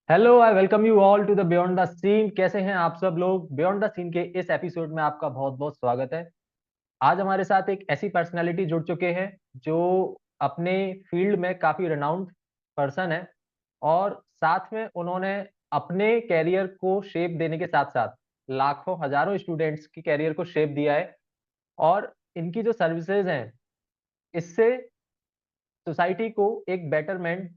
Hello, I welcome you all to the beyond the scene. कैसे हैं आप सब लोग? बियॉन्ड द सीन के इस एपिसोड में आपका बहुत बहुत स्वागत है। आज हमारे साथ एक ऐसी पर्सनालिटी जुड़ चुके हैं जो अपने फील्ड में काफी रिनाउंड पर्सन है, और साथ में उन्होंने अपने कैरियर को शेप देने के साथ साथ लाखों हजारों स्टूडेंट्स की कैरियर को शेप दिया है। और इनकी जो सर्विसेज हैं, इससे सोसाइटी को एक बेटरमेंट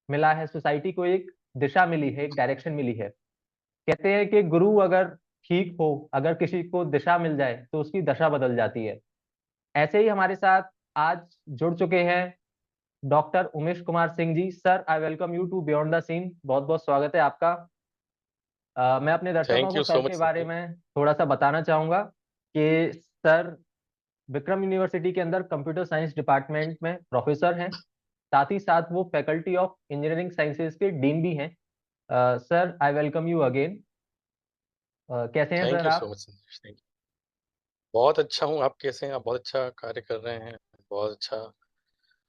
मिला है, सोसाइटी को एक दिशा मिली है, एक डायरेक्शन मिली है। कहते हैं कि गुरु अगर ठीक हो, अगर किसी को दिशा मिल जाए तो उसकी दशा बदल जाती है। ऐसे ही हमारे साथ आज जुड़ चुके हैं doctor Umesh Kumar Singh ji. Sir, I welcome you to beyond the scene. बहुत बहुत स्वागत है आपका। मैं अपने दर्शकों थैंक को यू सर सो के मच बारे संदीप। में थोड़ा सा बताना चाहूंगा कि सर विक्रम यूनिवर्सिटी के अंदर कंप्यूटर साइंस डिपार्टमेंट में प्रोफेसर हैं। साथ ही साथ वो फैकल्टी ऑफ इंजीनियरिंग साइंसेज के डीन भी हैं। Sir, I welcome you again. कैसे हैं थैंक सर यू आप? So much Sandeep. Thank you. बहुत अच्छा हूँ। आप कैसे हैं? आप बहुत अच्छा कार्य कर रहे हैं। बहुत अच्छा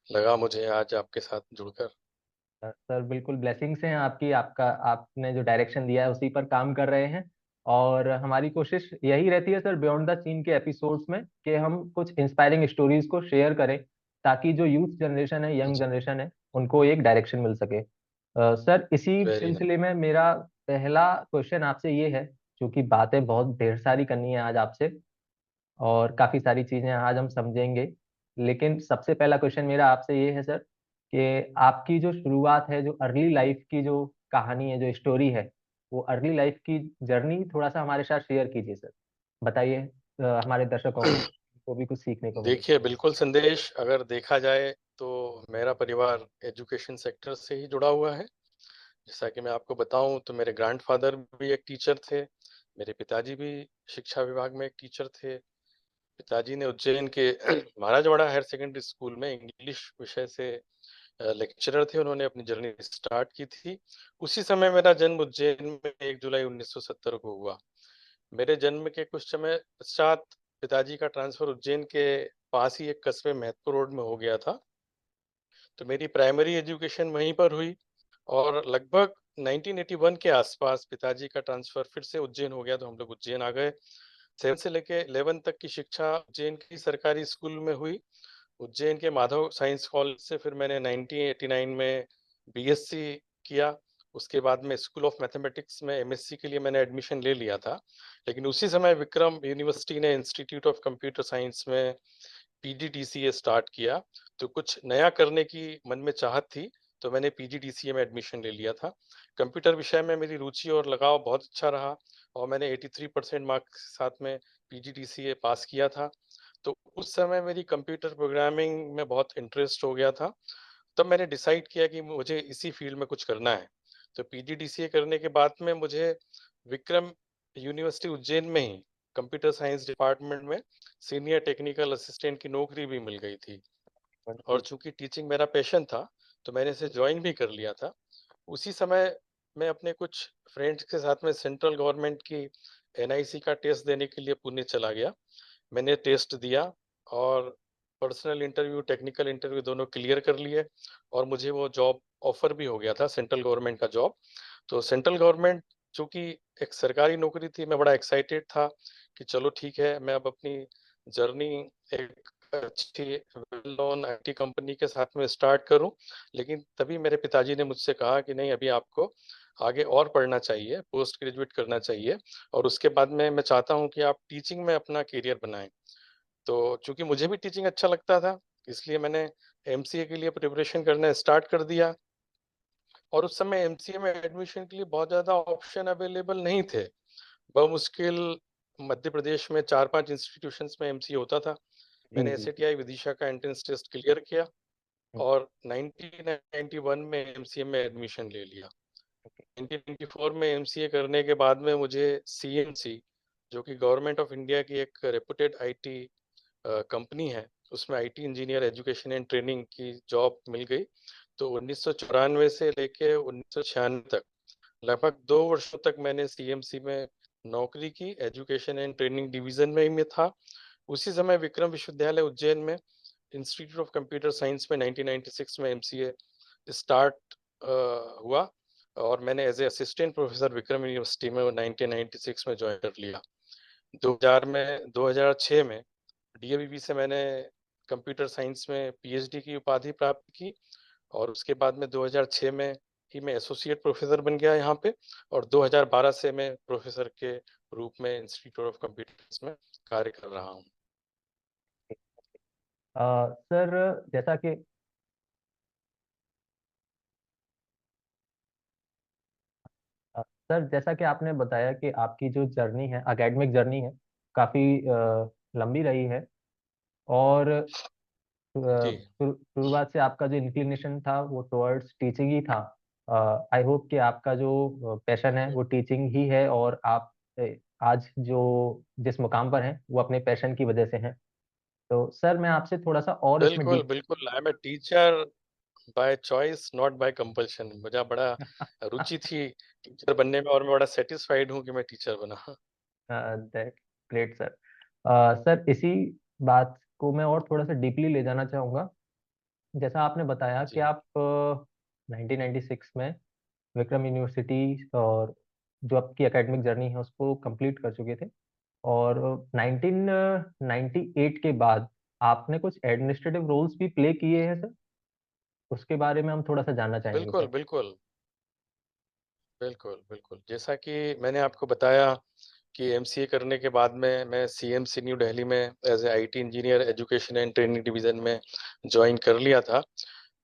लगा मुझे आज आपके साथ जुड़कर। सर बिल्कुल, ब्लेसिंग्स हैं आपकी। आपका आपने जो डायरेक्शन दिया है उसी पर काम कर रहे हैं। और हमारी कोशिश यही रहती है सर, बियॉन्ड द सीन के एपिसोड्स में, कि हम कुछ इंस्पायरिंग स्टोरीज को शेयर करें ताकि जो यूथ जनरेशन है, यंग जी। जनरेशन है, उनको एक डायरेक्शन मिल सके। सर, इसी वेरी नाइस। सिलसिले में मेरा पहला क्वेश्चन आपसे ये है, क्योंकि बातें बहुत ढेर सारी करनी है आज आपसे और काफी सारी चीजें आज हम समझेंगे। लेकिन सबसे पहला क्वेश्चन मेरा आपसे ये है सर, कि आपकी जो शुरुआत है, जो अर्ली लाइफ की जो कहानी है, जो स्टोरी है, वो अर्ली लाइफ की जर्नी थोड़ा सा हमारे साथ शेयर कीजिए सर। बताइए, हमारे दर्शकों को भी कुछ सीखने को मिले। देखिए, बिल्कुल संदेश, अगर देखा जाए तो मेरा परिवार एजुकेशन सेक्टर से ही जुड़ा हुआ है। जैसा कि मैं आपको बताऊं तो मेरे ग्रैंडफादर भी एक टीचर थे। मेरे पिताजी भी शिक्षा विभाग में एक टीचर थे। पिताजी ने उज्जैन के महाराजवाड़ा हायर सेकेंडरी स्कूल में इंग्लिश विषय से लेक्चरर थे। उन्होंने अपनी जर्नी स्टार्ट की थी। उसी समय मेरा जन्म उज्जैन में 1 जुलाई 1970 को हुआ। मेरे जन्म के कुछ समय पश्चात पिताजी का ट्रांसफर उज्जैन के पास ही एक कस्बे महतपुर रोड में हो गया था। तो मेरी प्राइमरी एजुकेशन वहीं पर हुई और लगभग 1981 के आसपास पिताजी का ट्रांसफर फिर से उज्जैन हो गया, तो हम लोग उज्जैन आ गए। 7 से लेके 11 तक की शिक्षा उज्जैन की सरकारी स्कूल में हुई। उज्जैन के माधव साइंस कॉलेज से फिर मैंने 1989 में बीएससी किया। उसके बाद में स्कूल ऑफ मैथमेटिक्स में एमएससी के लिए मैंने एडमिशन ले लिया था। लेकिन उसी समय विक्रम यूनिवर्सिटी ने इंस्टीट्यूट ऑफ कंप्यूटर साइंस में पीजीडीसीए स्टार्ट किया। तो कुछ नया करने की मन में चाहत थी, तो मैंने पीजीडीसीए में एडमिशन ले लिया था। कंप्यूटर विषय में मेरी रुचि और लगाव बहुत अच्छा रहा और मैंने 83% मार्क्स के साथ में पीजीडीसीए पास किया था। तो उस समय मेरी कंप्यूटर प्रोग्रामिंग में बहुत इंटरेस्ट हो गया था। तब मैंने डिसाइड किया कि मुझे इसी फील्ड में कुछ करना है। तो पीजीडीसीए करने के बाद में मुझे विक्रम यूनिवर्सिटी उज्जैन में ही कंप्यूटर साइंस डिपार्टमेंट में सीनियर टेक्निकल असिस्टेंट की नौकरी भी मिल गई थी। और वंडरफुल। चूंकि टीचिंग मेरा पैशन था, तो मैंने इसे ज्वाइन भी कर लिया था। उसी समय मैं अपने कुछ फ्रेंड्स के साथ में सेंट्रल गवर्नमेंट की एनआईसी का टेस्ट देने के लिए पुणे चला गया। मैंने टेस्ट दिया और पर्सनल इंटरव्यू, टेक्निकल इंटरव्यू दोनों क्लियर कर लिए और मुझे वो जॉब ऑफर भी हो गया था, सेंट्रल गवर्नमेंट का जॉब। तो सेंट्रल गवर्नमेंट चूंकि एक सरकारी नौकरी थी, मैं बड़ा एक्साइटेड था कि चलो ठीक है, मैं अब अपनी जर्नी एक अच्छी वेल नोन आईटी कंपनी के साथ में स्टार्ट करूं। लेकिन तभी मेरे पिताजी ने मुझसे कहा कि नहीं, अभी आपको आगे और पढ़ना चाहिए, पोस्ट ग्रेजुएट करना चाहिए और उसके बाद में मैं चाहता हूं कि आप टीचिंग में अपना करियर बनाएं। तो चूंकि मुझे भी टीचिंग अच्छा लगता था, इसलिए मैंने एमसीए के लिए प्रिपरेशन करना स्टार्ट कर दिया। और उस समय एमसीए में एडमिशन के लिए बहुत ज़्यादा ऑप्शन अवेलेबल नहीं थे। बमुश्किल मध्य प्रदेश में 4-5 इंस्टीट्यूशंस में एमसीए होता था। जी मैंने जी। एसएटीआई विदिशा का एंट्रेंस टेस्ट क्लियर किया ओके। और 1991 में एमसीए में एडमिशन ले लिया। 1994 में एमसीए करने के बाद में मुझे सीएमसी, जो कि गवर्नमेंट ऑफ इंडिया की एक रेपुटेड आईटी कंपनी है, उसमें IT engineer education and training की जॉब मिल गई। तो 1994 से लेके 1996 तक लगभग 2 वर्षों तक मैंने सीएमसी में नौकरी की, एजुकेशन एंड ट्रेनिंग डिवीजन में ही में था। उसी समय विक्रम विश्वविद्यालय उज्जैन में इंस्टीट्यूट ऑफ कंप्यूटर साइंस में 1996 में एमसीए स्टार्ट हुआ और मैंने as a assistant professor Vikram university में 1996 में ज्वाइन कर लिया। 2006 में डीएवीपी से मैंने कंप्यूटर साइंस में पीएचडी की उपाधि प्राप्त की, और उसके बाद में 2006 में ही मैं एसोसिएट प्रोफेसर बन गया यहाँ पे, और 2012 से मैं प्रोफेसर के रूप में इंस्टीट्यूट ऑफ कंप्यूटर्स में कार्य कर रहा हूँ। सर जैसा कि सर जैसा कि आपने बताया कि आपकी जो जर्नी है, एकेडमिक जर्नी है, काफ़ी लंबी रही है। और जी, शुरुआत से आपका जो इंक्लिनेशन था वो टुवर्ड्स टीचिंग ही था। आई होप कि आपका जो पैशन है वो टीचिंग ही है, और आप आज जो जिस मुकाम पर हैं वो अपने पैशन की वजह से हैं। तो सर मैं आपसे थोड़ा सा और इसमें बिल्कुल, डीप बिल्कुल। I am a teacher by choice, not by compulsion. मुझे बड़ा रुचि थी टीचर बनने में, और मैं बड़ा सैटिस्फाइड हूँ कि मैं टीचर बना। That great sir. सर इसी बात को मैं और थोड़ा सा डीपली ले जाना चाहूँगा। जैसा आपने बताया कि जी, आप 1996 में विक्रम यूनिवर्सिटी और जो आपकी एकेडमिक जर्नी है उसको कंप्लीट कर चुके थे, और 1998 के बाद आपने कुछ एडमिनिस्ट्रेटिव रोल्स भी प्ले किए हैं सर। उसके बारे में हम थोड़ा सा जानना चाहेंगे बिल्कुल, सर। बिल्कुल। बिल्कुल, बिल्कुल। जैसा कि मैंने आपको बताया कि एमसीए करने के बाद में मैं सीएमसी न्यू दिल्ली में as a IT engineer education and training division में जॉइन कर लिया था।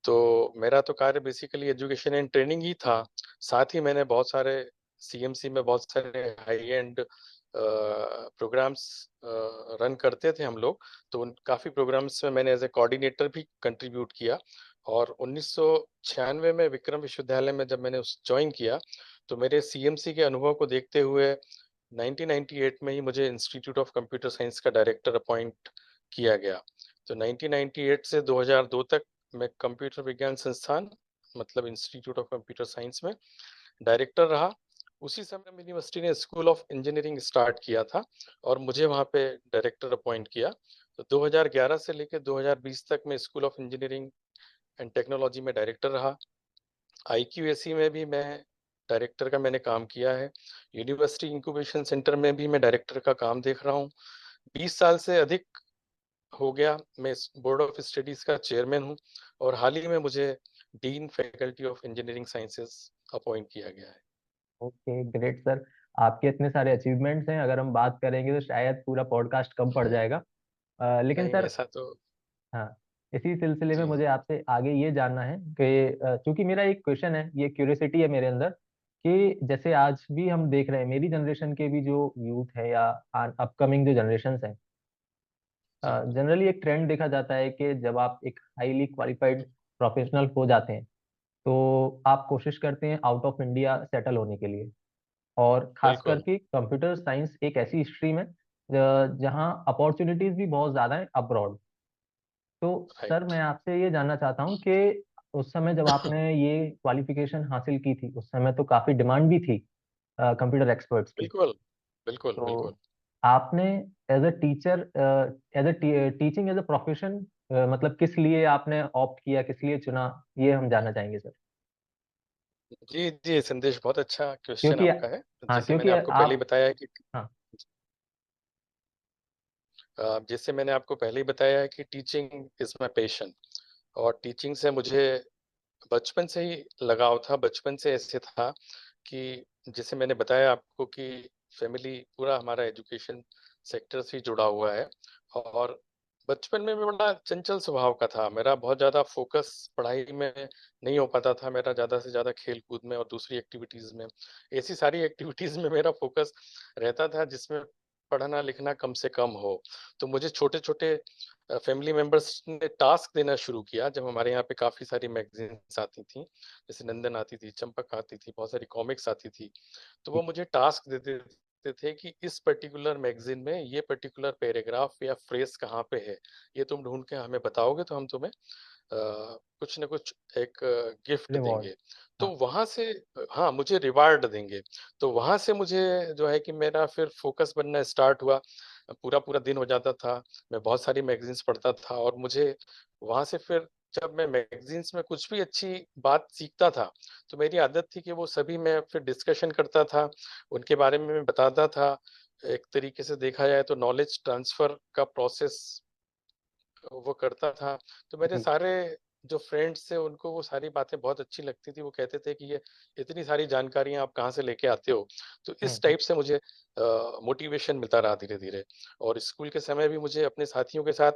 तो मेरा तो कार्य बेसिकली एजुकेशन एंड ट्रेनिंग ही था। साथ ही मैंने बहुत सारे सीएमसी में बहुत सारे हाई एंड प्रोग्राम्स रन करते थे हम लोग। तो उन काफ़ी प्रोग्राम्स में मैंने एज़ ए कोऑर्डिनेटर भी कंट्रीब्यूट किया। और 1996 में विक्रम विश्वविद्यालय में जब मैंने उस जॉइन किया, तो मेरे सीएमसी के अनुभव को देखते हुए 1998 में ही मुझे इंस्टीट्यूट ऑफ कंप्यूटर साइंस का डायरेक्टर अपॉइंट किया गया। तो 1998 से 2002 तक मैं कंप्यूटर विज्ञान संस्थान, मतलब इंस्टीट्यूट ऑफ कंप्यूटर साइंस में डायरेक्टर रहा। उसी समय में यूनिवर्सिटी ने स्कूल ऑफ इंजीनियरिंग स्टार्ट किया था, और मुझे वहाँ पे डायरेक्टर अपॉइंट किया। तो 2011 से लेकर 2020 तक मैं school of engineering and technology में डायरेक्टर रहा। आईक्यूएसी में भी मैं डायरेक्टर का मैंने काम किया है। यूनिवर्सिटी इंक्यूबेशन सेंटर में भी मैं डायरेक्टर का काम देख रहा हूँ। 20 साल से अधिक हो गया मैं इस बोर्ड ऑफ स्टडीज का चेयरमैन हूँ, और हाल ही में मुझे dean faculty of engineering sciences appoint किया गया है। Okay great sir. आपके इतने सारे अचीवमेंट्स हैं, अगर हम बात करेंगे तो शायद पूरा पॉडकास्ट कम पड़ जाएगा। लेकिन नहीं, सर, ऐसा तो। हाँ, इसी सिलसिले में जी, मुझे आपसे आगे ये जानना है कि चूंकि मेरा एक क्वेश्चन है, ये क्यूरियोसिटी है मेरे अंदर, कि जैसे आज भी हम देख रहे हैं मेरी जनरेशन के भी जो यूथ है या अपकमिंग जो जनरेशन है, जी, जनरली एक ट्रेंड देखा जाता है कि जब आप एक हाईली क्वालिफाइड प्रोफेशनल हो जाते हैं तो आप कोशिश करते हैं आउट ऑफ इंडिया सेटल होने के लिए। और खास बिल्कुल, करके कंप्यूटर साइंस एक ऐसी स्ट्रीम है जहाँ अपॉर्चुनिटीज भी बहुत ज़्यादा है अब्रॉड। तो सर राइट। मैं आपसे ये जानना चाहता हूँ कि उस समय जब आपने ये क्वालिफिकेशन हासिल की थी उस समय तो काफ़ी डिमांड भी थी कंप्यूटर एक्सपर्ट्स की। बिल्कुल, बिल्कुल, बिल्कुल। तो आपने as a teacher, as a teaching as a profession, मतलब किस लिए आपने ऑप्ट किया, किस लिए चुना, ये हम जानना चाहेंगे सर। जी, जी, संदेश बहुत अच्छा क्वेश्चन क्योंकि आपका है। हाँ, जैसे क्योंकि मैंने आपको पहले ही आप, बताया है कि हाँ, जैसे मैंने आपको पहले ही बताया है कि टीचिंग इज़ माय पैशन, और टीचिंग से मुझे बचपन से ही लगाव था। बचपन से ऐसे था कि जैसे मैंने बताया आपको कि फैमिली पूरा हमारा एजुकेशन सेक्टर से जुड़ा हुआ है, और बचपन में मैं बड़ा चंचल स्वभाव का था। मेरा बहुत ज़्यादा फ़ोकस पढ़ाई में नहीं हो पाता था। मेरा ज़्यादा से ज़्यादा खेल-कूद में और दूसरी एक्टिविटीज़ में, ऐसी सारी एक्टिविटीज़ में मेरा फ़ोकस रहता था जिसमें पढ़ना-लिखना कम से कम हो। तो मुझे छोटे-छोटे फैमिली मेंबर्स ने टास्क देना शुरू किया जब हमारे यहाँ पे काफ़ी सारी मैगज़ीन्स आती थी। जैसे नंदन आती थी, चंपक आती थी, बहुत सारी कॉमिक्स आती थी। तो वो मुझे टास्क दे देते थे कि इस पर्टिकुलर मैगज़ीन में ये पर्टिकुलर पैराग्राफ या फ्रेज़ कहाँ पे है, ये तुम ढूँढ के हमें बताओगे तो हम तुम्हें कुछ न कुछ एक गिफ्ट रिवॉर्ड, देंगे। तो हाँ, वहाँ से हाँ, मुझे रिवार्ड देंगे। तो वहाँ से मुझे जो है कि मेरा फिर फ़ोकस बनना स्टार्ट हुआ। पूरा-पूरा दिन हो जाता था। मैं बहुत सारी मैगज़ीन्स पढ़ता था और मुझे वहाँ से फिर जब मैं मैगज़ीन्स में कुछ भी अच्छी बात सीखता था, तो मेरी आदत थी कि वो सभी मैं फिर डिस्कशन करता था, उनके बारे में मैं बताता था। एक तरीके से देखा जाए तो नॉलेज ट्रांसफ़र का प्रोसेस वो करता था। तो मेरे जी। सारे जो फ्रेंड्स थे उनको वो सारी बातें बहुत अच्छी लगती थी। वो कहते थे कि ये इतनी सारी जानकारियाँ आप कहाँ से लेके आते हो? तो हुँ, इस हुँ। टाइप से मुझे मोटिवेशन मिलता रहा धीरे-धीरे। और स्कूल के समय भी मुझे अपने साथियों के साथ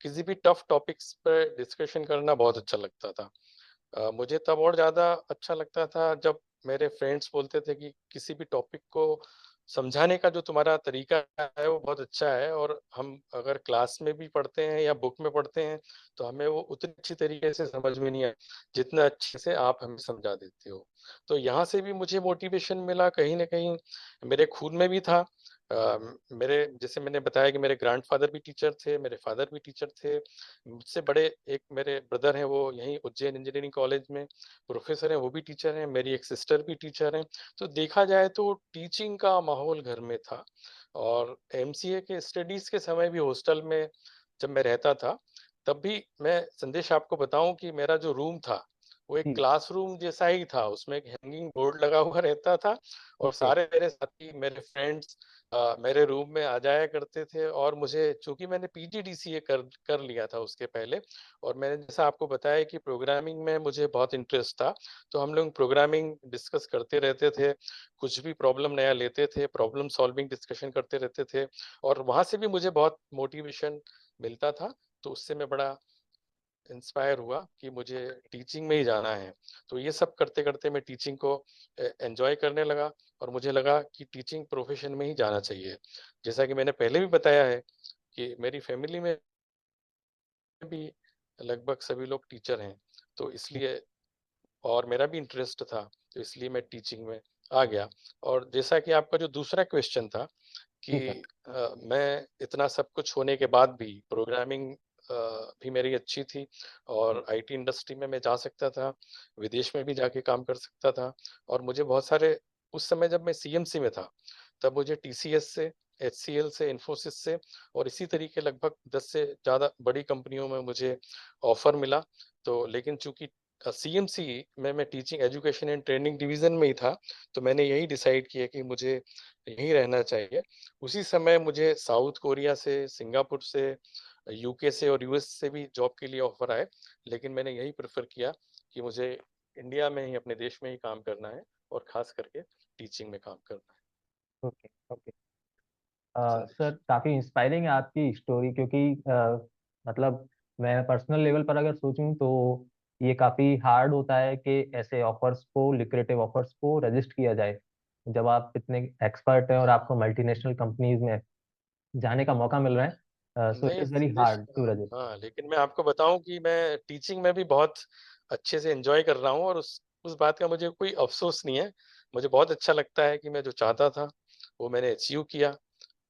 किसी भी टफ टॉपिक्स पे डिस्कशन करना बहुत अच्छा लगता था। मुझे तब और ज़्यादा अच्छा लगता था जब मेरे फ्रेंड्स बोलते थे कि किसी भी टॉपिक को समझाने का जो तुम्हारा तरीका है वो बहुत अच्छा है और हम अगर क्लास में भी पढ़ते हैं या बुक में पढ़ते हैं तो हमें वो उतनी अच्छी तरीके से समझ में नहीं आए जितना अच्छे से आप हमें समझा देते हो। तो यहाँ से भी मुझे मोटिवेशन मिला कहीं न कहीं मेरे खून में भी था। मेरे जैसे मैंने बताया कि मेरे ग्रैंडफ़ादर भी टीचर थे, मेरे फ़ादर भी टीचर थे। मुझसे बड़े एक मेरे ब्रदर हैं वो यहीं उज्जैन इंजीनियरिंग कॉलेज में प्रोफ़ेसर हैं, वो भी टीचर हैं, मेरी एक सिस्टर भी टीचर हैं। तो देखा जाए तो टीचिंग का माहौल घर में था और एमसीए के स्टडीज़ के समय भी हॉस्टल में जब मैं रहता था, तब भी मैं संदेश आपको बताऊँ कि मेरा जो रूम था, वो एक जी, क्लासरूम जैसा ही था। उसमें एक हैंगिंग बोर्ड लगा हुआ रहता था और ओके। सारे मेरे साथी, मेरे फ्रेंड्स मेरे रूम में आ जाया करते थे और मुझे चूँकि मैंने पीजीडीसीए कर कर लिया था उसके पहले और मैंने जैसा आपको बताया कि प्रोग्रामिंग में मुझे बहुत इंटरेस्ट था, तो हम लोग प्रोग्रामिंग डिस्कस करते रहते थे, कुछ भी प्रॉब्लम नया लेते थे, प्रॉब्लम सॉल्विंग डिस्कशन करते रहते थे और वहाँ से भी मुझे बहुत मोटिवेशन मिलता था, तो उससे मैं बड़ा इंस्पायर हुआ कि मुझे टीचिंग में ही जाना है। तो ये सब करते-करते मैं टीचिंग को एन्जॉय करने लगा और मुझे लगा कि टीचिंग प्रोफ़ेशन में ही जाना चाहिए। जैसा कि मैंने पहले भी बताया है कि मेरी फ़ैमिली में भी लगभग सभी लोग टीचर हैं, तो इसलिए और मेरा भी इंटरेस्ट था, तो इसलिए मैं टीचिंग में आ गया। और जैसा कि आपका जो दूसरा क्वेश्चन था कि जी सर। मैं इतना सब कुछ होने के बाद भी प्रोग्रामिंग भी मेरी अच्छी थी और आईटी इंडस्ट्री में मैं जा सकता था, विदेश में भी जाके काम कर सकता था और मुझे बहुत सारे उस समय जब मैं सीएमसी में था, तब मुझे टीसीएस से, एचसीएल से, इन्फोसिस से और इसी तरीके लगभग 10 से ज़्यादा बड़ी कंपनियों में मुझे ऑफ़र मिला। तो लेकिन चूँकि सीएमसी में मैं teaching education and training division में ही था, तो मैंने यही डिसाइड किया कि मुझे यहीं रहना चाहिए। उसी समय मुझे साउथ कोरिया से, सिंगापुर से, यूके से और यूएस से भी जॉब के लिए ऑफ़र आए, लेकिन मैंने यही प्रेफ़र किया कि मुझे इंडिया में ही, अपने देश में ही काम करना है और ख़ास करके टीचिंग में काम करना है। Okay, okay. संदेश। सर काफ़ी इंस्पायरिंग है आपकी स्टोरी क्योंकि मतलब मैं पर्सनल लेवल पर अगर सोचूँ तो ये काफ़ी हार्ड होता है कि ऐसे ऑफ़र्स को लुक्रेटिव ऑफ़र्स को रजिस्ट किया जाए। जब आप इतने एक्सपर्ट हैं और आपको मल्टीनेशनल कंपनीज़ में जाने का मौका मिल रहा है सो इट नहीं इज़ वेरी संदेश हार्ड टू रजिस्ट। हाँ, लेकिन मैं आपको बताऊँ कि मैं टीचिंग में भी बहुत अच्छे से एन्जॉय कर रहा हूँ और उस बात का मुझे कोई अफ़सोस नहीं है। मुझे बहुत अच्छा लगता है कि मैं जो चाहता था, वो मैंने अचीव किया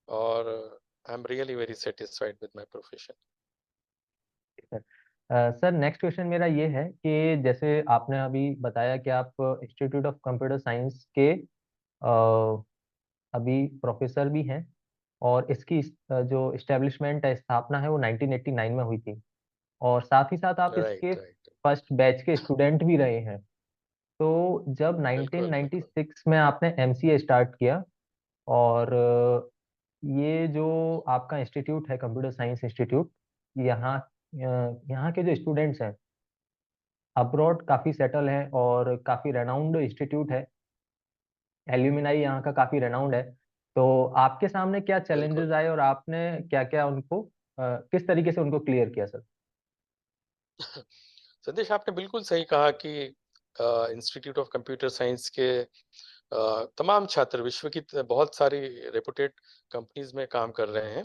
और I am really very satisfied with my profession. Sir sir next question मेरा ये है कि जैसे आपने अभी बताया कि आप इंस्टीट्यूट ऑफ कंप्यूटर साइंस के अभी प्रोफेसर भी हैं और इसकी जो एस्टेब्लिशमेंट है, स्थापना है वो 1989 में हुई थी और साथ ही साथ आप इसके राइट, राइट। फर्स्ट बैच के स्टूडेंट भी रहे हैं। तो जब बिल्कुल, बिल्कुल। 1996 में आपने एमसीए स्टार्ट किया और ये जो आपका इंस्टीट्यूट है कंप्यूटर साइंस इंस्टीट्यूट, यहाँ यहाँ के जो स्टूडेंट्स हैं अब्रॉड काफ़ी सेटल हैं और काफ़ी रेनाउंड इंस्टीट्यूट है। एल्यूमिनाई यहाँ का काफ़ी रेनाउंड है। तो आपके सामने क्या बिल्कुल। चैलेंजेज़ आए और आपने क्या-क्या उनको किस तरीके से उनको क्लियर किया सर? संदेश आपने बिल्कुल सही कहा कि इंस्टीट्यूट ऑफ कंप्यूटर साइंस के तमाम छात्र विश्व की बहुत सारी रेपुटेड कंपनीज में काम कर रहे हैं।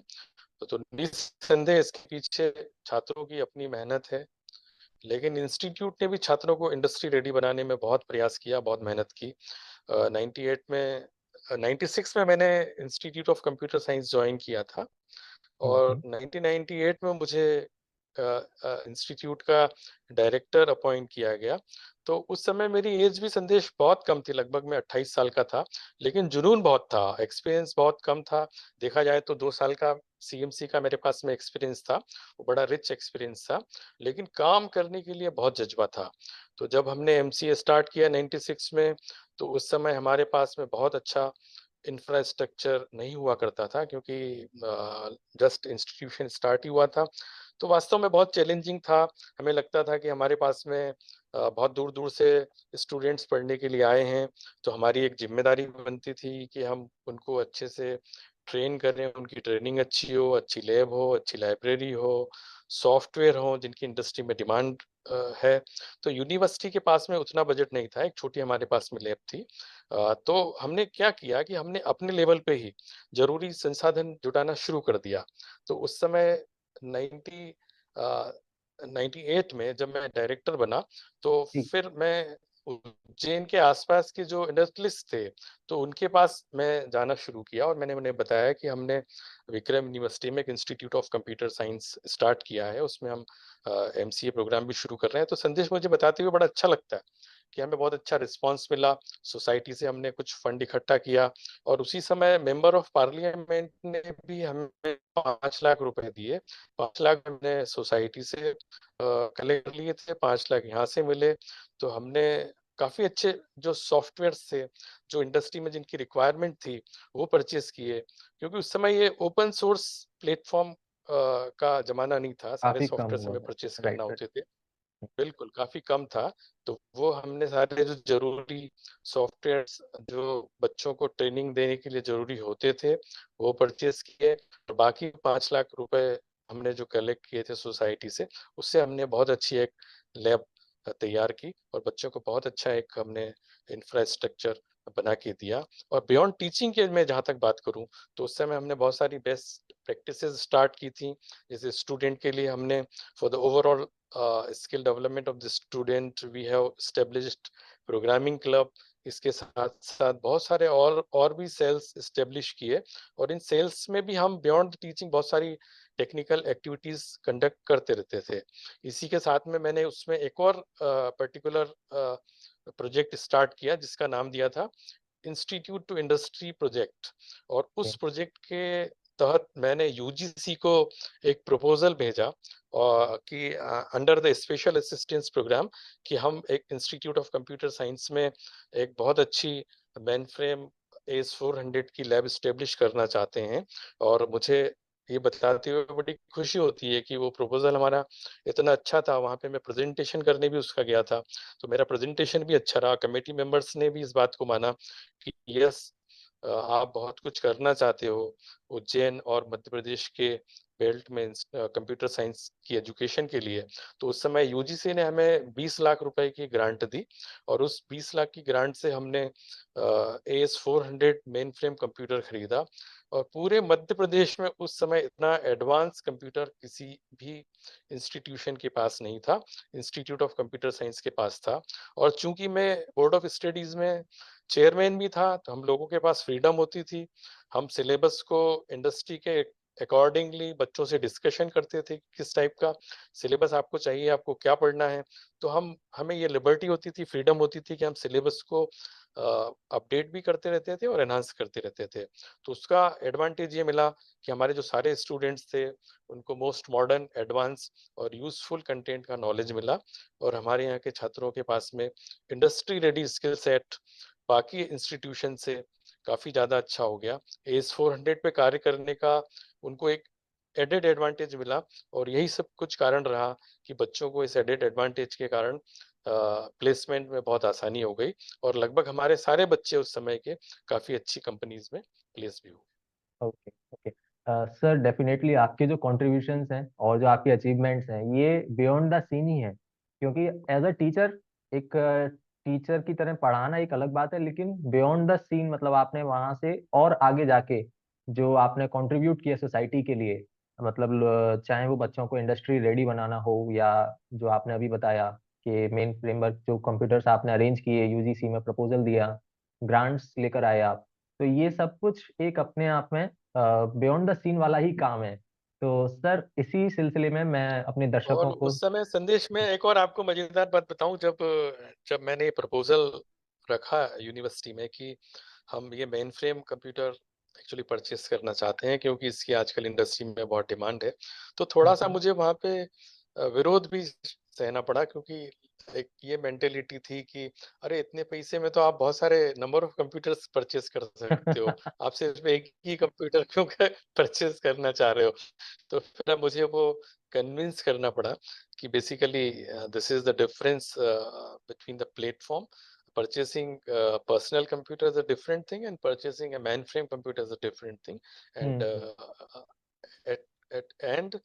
तो निस्संदेह इसके पीछे छात्रों की अपनी मेहनत है। लेकिन इंस्टीट्यूट ने भी छात्रों को इंडस्ट्री रेडी बनाने में बहुत प्रयास किया, बहुत मेहनत की। 98 में 96 में मैंने institute of computer science join किया था हुँ, और हुँ। 1998 में मुझे इंस्टीट्यूट का डायरेक्टर अपॉइंट किया गया। तो उस समय मेरी एज भी संदेश बहुत कम थी, लगभग मैं 28 साल का था, लेकिन जुनून बहुत था, एक्सपीरियंस बहुत कम था। देखा जाए तो 2 साल का सीएमसी का मेरे पास में एक्सपीरियंस था, वो बड़ा रिच एक्सपीरियंस था, लेकिन काम करने के लिए बहुत जज़्बा था। तो जब हमने एमसीए स्टार्ट किया 96 में, तो उस समय हमारे पास में बहुत अच्छा इंफ्रास्ट्रक्चर नहीं हुआ करता था, क्योंकि जस्ट इंस्टीट्यूशन स्टार्ट ही हुआ था। तो वास्तव में बहुत चैलेंजिंग था। हमें लगता था कि हमारे पास में बहुत दूर-दूर से स्टूडेंट्स पढ़ने के लिए आए हैं, तो हमारी एक ज़िम्मेदारी बनती थी कि हम उनको अच्छे से ट्रेन करें, उनकी ट्रेनिंग अच्छी हो, अच्छी लैब हो, अच्छी लाइब्रेरी हो, सॉफ्टवेयर हो जिनकी इंडस्ट्री में डिमांड है। तो यूनिवर्सिटी के पास में उतना बजट नहीं था, एक छोटी हमारे पास में लैब थी। तो हमने क्या किया कि हमने अपने लेवल पे ही ज़रूरी संसाधन जुटाना शुरू कर दिया। तो उस समय 90 अ, 98 में जब मैं डायरेक्टर बना, तो जी। फिर मैं उज्जैन के आसपास के जो इंडस्ट्रियलिस्ट थे, तो उनके पास मैं जाना शुरू किया और मैंने उन्हें बताया कि हमने विक्रम यूनिवर्सिटी में एक institute of computer science start किया है, उसमें हम एमसीए प्रोग्राम भी शुरू कर रहे हैं। तो संदेश मुझे बताते हुए बड़ा अच्छा लगता है कि हमें बहुत अच्छा रिस्पॉन्स मिला, सोसाइटी से हमने कुछ फंड इकट्ठा किया और उसी समय मेंबर ऑफ पार्लियामेंट ने भी हमें 5 लाख रुपए दिए। 5 लाख हमने सोसाइटी से कलेक्ट कर लिए थे, 5 लाख यहाँ से मिले। तो हमने काफ़ी अच्छे जो सॉफ्टवेयर्स थे, जो इंडस्ट्री में जिनकी रिक्वायरमेंट थी, वो परचेज़ किए। क्योंकि उस समय ये ओपन सोर्स प्लेटफ़ॉर्म का ज़माना नहीं था, सारे काफी कम सॉफ्टवेयर्स हुआ हमें है। परचेज़ करना राइट, राइट। होते थे। बिल्कुल, काफ़ी कम था, तो वो हमने सारे जो ज़रूरी सॉफ्टवेयर्स जो बच्चों को ट्रेनिंग देने के लिए ज़रूरी होते थे, वो परचेज़ किए और बाकी 5 लाख रुपए हमने जो कलेक्ट किए थे सोसाइटी से, उससे हमने बहुत अच्छी एक लैब तैयार की और बच्चों को बहुत अच्छा एक हमने इंफ्रास्ट्रक्चर बना के दिया। और बियॉन्ड टीचिंग की मैं जहाँ तक बात करूँ, तो उस समय हमने बहुत सारी बेस्ट प्रैक्टिसेज़ स्टार्ट की थी। जैसे स्टूडेंट के लिए हमने for the overall skill development of the student we have established programming club। इसके साथ साथ बहुत सारे और भी सेल्स एस्टेब्लिश किए और इन सेल्स में भी हम बियॉन्ड टीचिंग बहुत सारी टेक्निकल एक्टिविटीज कंडक्ट करते रहते थे। इसी के साथ में मैंने उसमें एक और पर्टिकुलर प्रोजेक्ट स्टार्ट किया जिसका नाम दिया था इंस्टीट्यूट टू इंडस्ट्री प्रोजेक्ट। और ओके। उस प्रोजेक्ट के तहत मैंने यूजीसी को एक प्रपोजल भेजा कि under the special assistance programme कि हम एक इंस्टीट्यूट ऑफ कंप्यूटर साइंस में एक बहुत अच्छी मेन फ्रेम AS400 की लैब स्टेब्लिश करना चाहते हैं। और मुझे ये बताते हुए बड़ी खुशी होती है कि वो प्रपोजल हमारा इतना अच्छा था, वहाँ पे मैं प्रेजेंटेशन करने भी उसका गया था। तो मेरा प्रेजेंटेशन भी अच्छा रहा, कमेटी मेंबर्स ने भी इस बात को माना कि यस आप बहुत कुछ करना चाहते हो उज्जैन और मध्य प्रदेश के बेल्ट में कंप्यूटर साइंस की एजुकेशन के लिए। तो उस समय यूजीसी ने हमें 20 लाख रुपए की ग्रांट दी और उस 20 लाख की ग्रांट से हमने AS400 मेन फ्रेम कंप्यूटर खरीदा। और पूरे मध्य प्रदेश में उस समय इतना एडवांस कंप्यूटर किसी भी इंस्टीट्यूशन के पास नहीं था, इंस्टीट्यूट ऑफ कंप्यूटर साइंस के पास था। और चूंकि मैं बोर्ड ऑफ स्टडीज में चेयरमैन भी था, तो हम लोगों के पास फ्रीडम होती थी। हम सिलेबस को इंडस्ट्री के अकॉर्डिंगली बच्चों से डिस्कशन करते थे, किस टाइप का सिलेबस आपको चाहिए, आपको क्या पढ़ना है। तो हमें ये लिबर्टी होती थी, फ्रीडम होती थी कि हम सिलेबस को अपडेट भी करते रहते थे और एनहांस करते रहते थे। तो उसका एडवांटेज ये मिला कि हमारे जो सारे स्टूडेंट्स थे, उनको मोस्ट मॉडर्न, एडवांस और यूज़फुल कंटेंट का नॉलेज मिला। और हमारे यहाँ के छात्रों के पास में इंडस्ट्री रेडी स्किल सेट बाकी इंस्टीट्यूशन से काफ़ी ज़्यादा अच्छा हो गया। AS400 पे कार्य करने का उनको एक एडेड एडवांटेज मिला और यही सब कुछ कारण रहा कि बच्चों को इस एडेड एडवांटेज के कारण प्लेसमेंट में बहुत आसानी हो गई और लगभग हमारे सारे बच्चे उस समय के काफ़ी अच्छी कंपनीज में प्लेस भी हुए। Okay, okay. सर, डेफिनेटली आपके जो कॉन्ट्रीब्यूशंस हैं और जो आपके अचीवमेंट्स हैं, ये बियॉन्ड द सीन ही है। क्योंकि एज अ टीचर, एक टीचर की तरह पढ़ाना एक अलग बात है, लेकिन बियॉन्ड द सीन मतलब आपने वहां से और आगे जाके जो आपने कंट्रीब्यूट किया सोसाइटी के लिए, मतलब चाहे वो बच्चों को इंडस्ट्री रेडी बनाना हो, या जो आपने अभी बताया कि मेन फ्रेमवर्क जो कंप्यूटर्स आपने अरेंज किए, यूजीसी में प्रपोजल दिया, ग्रांट्स लेकर आए आप, तो ये सब कुछ एक अपने आप में बियॉन्ड द सीन वाला ही काम है। तो सर इसी सिलसिले में मैं अपने और दर्शकों को। उस समय संदेश में एक और आपको मजेदार बात बताऊं, जब जब मैंने ये प्रपोजल रखा यूनिवर्सिटी में कि हम ये main frame computer actually purchase करना चाहते हैं क्योंकि इसकी आजकल इंडस्ट्री में बहुत डिमांड है, तो थोड़ा सा मुझे वहाँ पे विरोध भी सहना पड़ा, क्योंकि एक ये मेंटेलिटी थी कि अरे इतने पैसे में तो आप बहुत सारे नंबर ऑफ कंप्यूटर्स परचेस कर सकते हो, आप सिर्फ एक ही कंप्यूटर क्यों परचेस करना चाह रहे हो। तो फिर मुझे वो कन्विंस करना पड़ा कि basically this is the difference between the platform. Purchasing a personal computer is a different thing, and purchasing a mainframe computer is a different thing. And hmm. at at end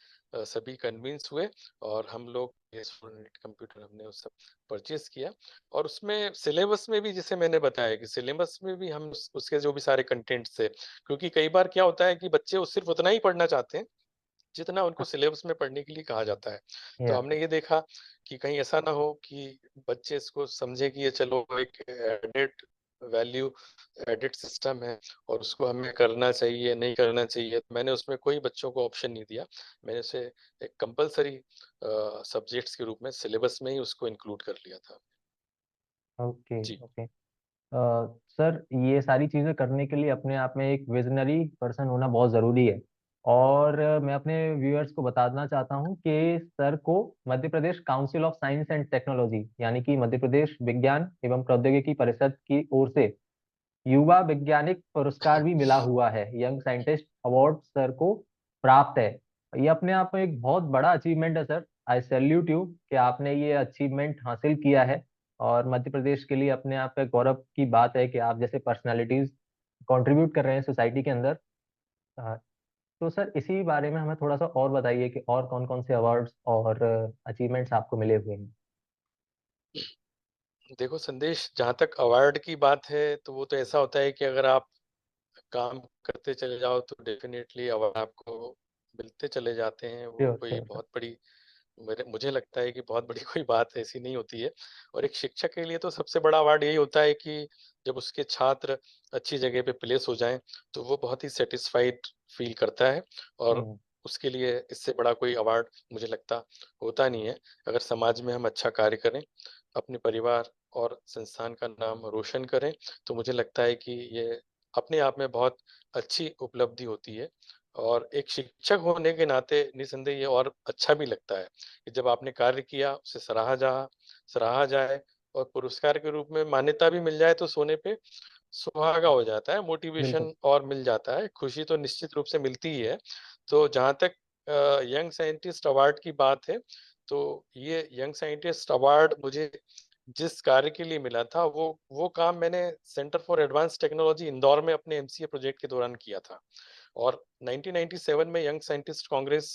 सभी convince हुए, और हम लोग ये computer हमने उस सब purchase किया। और उसमें सिलेबस में भी, जैसे मैंने बताया कि सिलेबस में भी हम उसके जो भी सारे कंटेंट्स थे, क्योंकि कई बार क्या होता है कि बच्चे सिर्फ उतना ही पढ़ना चाहते हैं जितना उनको सिलेबस में पढ़ने के लिए कहा जाता है। तो या हमने ये देखा कि कहीं ऐसा ना हो कि बच्चे इसको समझे कि ये चलो एक एडेड वैल्यू, एडिट सिस्टम है और उसको हमें करना चाहिए नहीं करना चाहिए। तो मैंने उसमें कोई बच्चों को ऑप्शन नहीं दिया, मैंने उसे एक कंपलसरी सब्जेक्ट्स के रूप में सिलेबस में ही उसको इंक्लूड कर लिया था। ओके जी। ओके। सर ये सारी चीज़ें करने के लिए अपने आप में एक विजनरी पर्सन होना बहुत ज़रूरी है। और मैं अपने व्यूअर्स को बताना चाहता हूँ कि सर को Madhya Pradesh council of science and technology यानी कि मध्य प्रदेश विज्ञान एवं प्रौद्योगिकी परिषद की ओर से युवा वैज्ञानिक पुरस्कार भी मिला हुआ है। यंग साइंटिस्ट अवार्ड सर को प्राप्त है। ये अपने आप में एक बहुत बड़ा अचीवमेंट है सर। आई सैल्यूट यू कि आपने ये अचीवमेंट हासिल किया है। और मध्य प्रदेश के लिए अपने आप पे गौरव की बात है कि आप जैसे पर्सनालिटीज कंट्रीब्यूट कर रहे हैं सोसाइटी के अंदर। अ, तो सर इसी बारे में हमें थोड़ा सा और बताइए कि और कौन कौन से अवार्ड्स और अचीवमेंट्स आपको मिले हुए हैं। देखो संदेश, जहाँ तक अवार्ड की बात है तो वो तो ऐसा होता है कि अगर आप काम करते चले जाओ तो डेफिनेटली अवार्ड आपको मिलते चले जाते हैं। वो श्योर कोई श्योर सर। बहुत बड़ी, मेरे मुझे लगता है कि बहुत बड़ी कोई बात ऐसी नहीं होती है। और एक शिक्षक के लिए तो सबसे बड़ा अवार्ड यही होता है कि जब उसके छात्र अच्छी जगह पे प्लेस हो जाएं तो वो बहुत ही सेटिस्फाइड फील करता है। और हम्म। उसके लिए इससे बड़ा कोई अवार्ड मुझे लगता होता नहीं है। अगर समाज में हम अच्छा कार्य करें, अपने परिवार और संस्थान का नाम रोशन करें, तो मुझे लगता है कि ये अपने आप में बहुत अच्छी उपलब्धि होती है। और एक शिक्षक होने के नाते निसंदेह ये और अच्छा भी लगता है कि जब आपने कार्य किया उसे सराहा जाए और पुरस्कार के रूप में मान्यता भी मिल जाए, तो सोने पे सुहागा हो जाता है, बिल्कुल। मोटिवेशन और मिल जाता है, खुशी तो निश्चित रूप से मिलती ही है। तो जहाँ तक यंग साइंटिस्ट अवार्ड की बात है, तो ये यंग साइंटिस्ट अवार्ड मुझे जिस कार्य के लिए मिला था, वो काम मैंने centre for advance technology Indore में अपने एमसीए प्रोजेक्ट के दौरान किया था। और 1997 में young scientist Congress,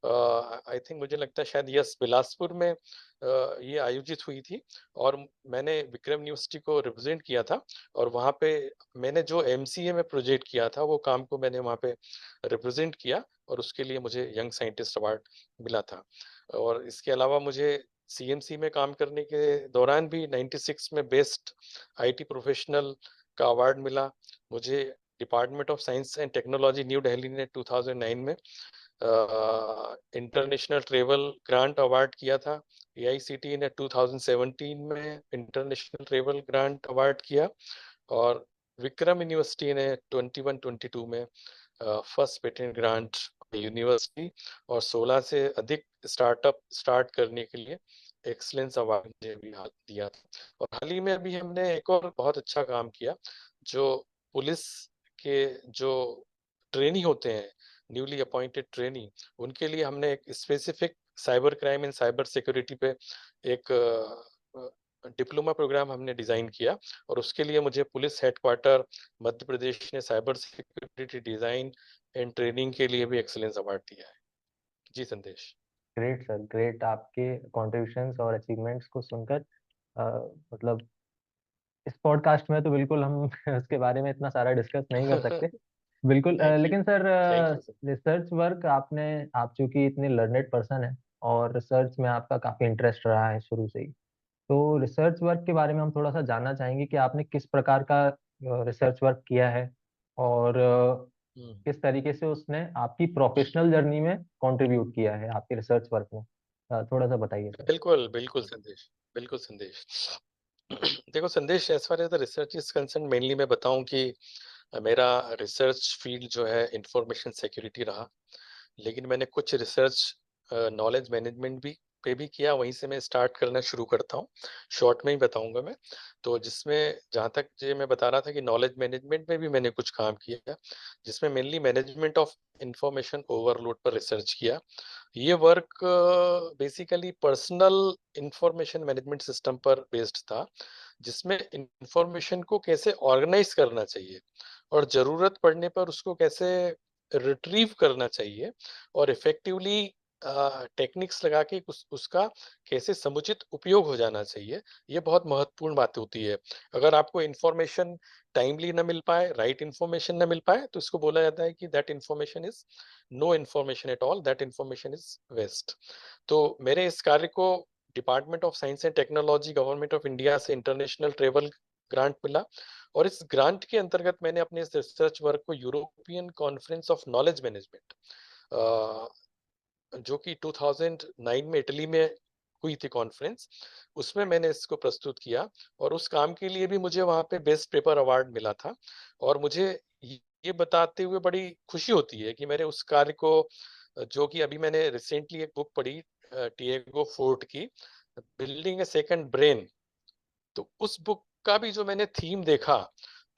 I think मुझे लगता है शायद यस बिलासपुर में ये आयोजित हुई थी। और मैंने विक्रम यूनिवर्सिटी को रिप्रेजेंट किया था। और वहाँ पे मैंने जो एमसीए में प्रोजेक्ट किया था वो काम को मैंने वहाँ पे रिप्रेजेंट किया, और उसके लिए मुझे यंग साइंटिस्ट अवार्ड मिला था। और इसके अलावा मुझे सीएमसी में काम करने के दौरान भी 96 में बेस्ट आईटी प्रोफेशनल का अवार्ड मिला। मुझे department of science and technology new Delhi ने 2009 में इंटरनेशनल ट्रेवल ग्रांट अवार्ड किया था। एआईसीटीई ने 2017 में इंटरनेशनल ट्रेवल ग्रांट अवार्ड किया। और विक्रम यूनिवर्सिटी ने 21-22 में फर्स्ट पेटेंट ग्रांट यूनिवर्सिटी और 16 से अधिक स्टार्टअप स्टार्ट करने के लिए एक्सलेंस अवार्ड मुझे भी हाल दिया था। और हाल ही में अभी हमने एक और बहुत अच्छा काम किया, जो पुलिस के जो ट्रेनी होते हैं, न्यूली अपॉइंटेड ट्रेनी, उनके लिए हमने एक specific cyber crime and cyber security पे एक डिप्लोमा प्रोग्राम हमने डिजाइन किया। और उसके लिए मुझे पुलिस हेडक्वार्टर मध्य प्रदेश ने cyber security design and training के लिए भी एक्सीलेंस अवार्ड दिया है। जी संदेश। Great sir great. आपके कॉन्ट्रीब्यूशंस और अचीवमेंट्स को सुनकर मतलब इस पॉडकास्ट में तो बिल्कुल हम उसके बारे में इतना सारा डिस्कस नहीं कर सकते। बिल्कुल थैंक यू। लेकिन sir thank you sir. Research work आपने, आप चूंकि इतने लर्नेड पर्सन हैं और रिसर्च में आपका काफी इंटरेस्ट रहा है शुरू से ही, तो रिसर्च वर्क के बारे में हम थोड़ा सा जानना चाहेंगे कि आपने किस प्रकार का रिसर्च वर्क किया है। और किस तरीके से उसने आपकी प्रोफेशनल जर्नी में कंट्रीब्यूट किया है आपके रिसर्च वर्क में, थोड़ा सा बताइए सर। बिल्कुल, बिल्कुल संदेश, बिल्कुल संदेश। देखो संदेश, as far as the research is concerned, mainly मैं बताऊँ कि मेरा रिसर्च फील्ड जो है इन्फॉर्मेशन सिक्योरिटी रहा। लेकिन मैंने कुछ रिसर्च नॉलेज मैनेजमेंट भी पे भी किया, वहीं से मैं स्टार्ट करना शुरू करता हूँ। शॉर्ट में ही बताऊँगा मैं। तो जिसमें जहाँ तक ये मैं बता रहा था कि नॉलेज मैनेजमेंट में भी मैंने कुछ काम किया, जिसमें mainly management of information overload पर रिसर्च किया। ये work basically personal information management system पर बेस्ड था, जिसमें इंफॉर्मेशन को कैसे ऑर्गेनाइज करना चाहिए और ज़रूरत पड़ने पर उसको कैसे रिट्रीव करना चाहिए और इफ़ेक्टिवली टेक्निक्स लगा के उसका कैसे समुचित उपयोग हो जाना चाहिए, ये बहुत महत्वपूर्ण बात होती है। अगर आपको इन्फॉर्मेशन टाइमली ना मिल पाए, राइट इन्फॉर्मेशन ना मिल पाए, तो इसको बोला जाता है कि that information is no information at all, that information is waste. तो मेरे इस कार्य को department of science and technology, government of India से इंटरनेशनल ट्रेवल ग्रांट मिला और इस ग्रांट के अंतर्गत मैंने अपने इस रिसर्च वर्क को European conference of knowledge management, जो कि 2009 में इटली में हुई थी कॉन्फ्रेंस, उसमें मैंने इसको प्रस्तुत किया और उस काम के लिए भी मुझे वहाँ पे बेस्ट पेपर अवार्ड मिला था। और मुझे ये बताते हुए बड़ी खुशी होती है कि मेरे उस कार्य को, जो कि अभी मैंने रिसेंटली एक बुक पढ़ी टिएगो फोर्ट की, बिल्डिंग ए सेकंड ब्रेन, तो उस बुक का भी जो मैंने थीम देखा,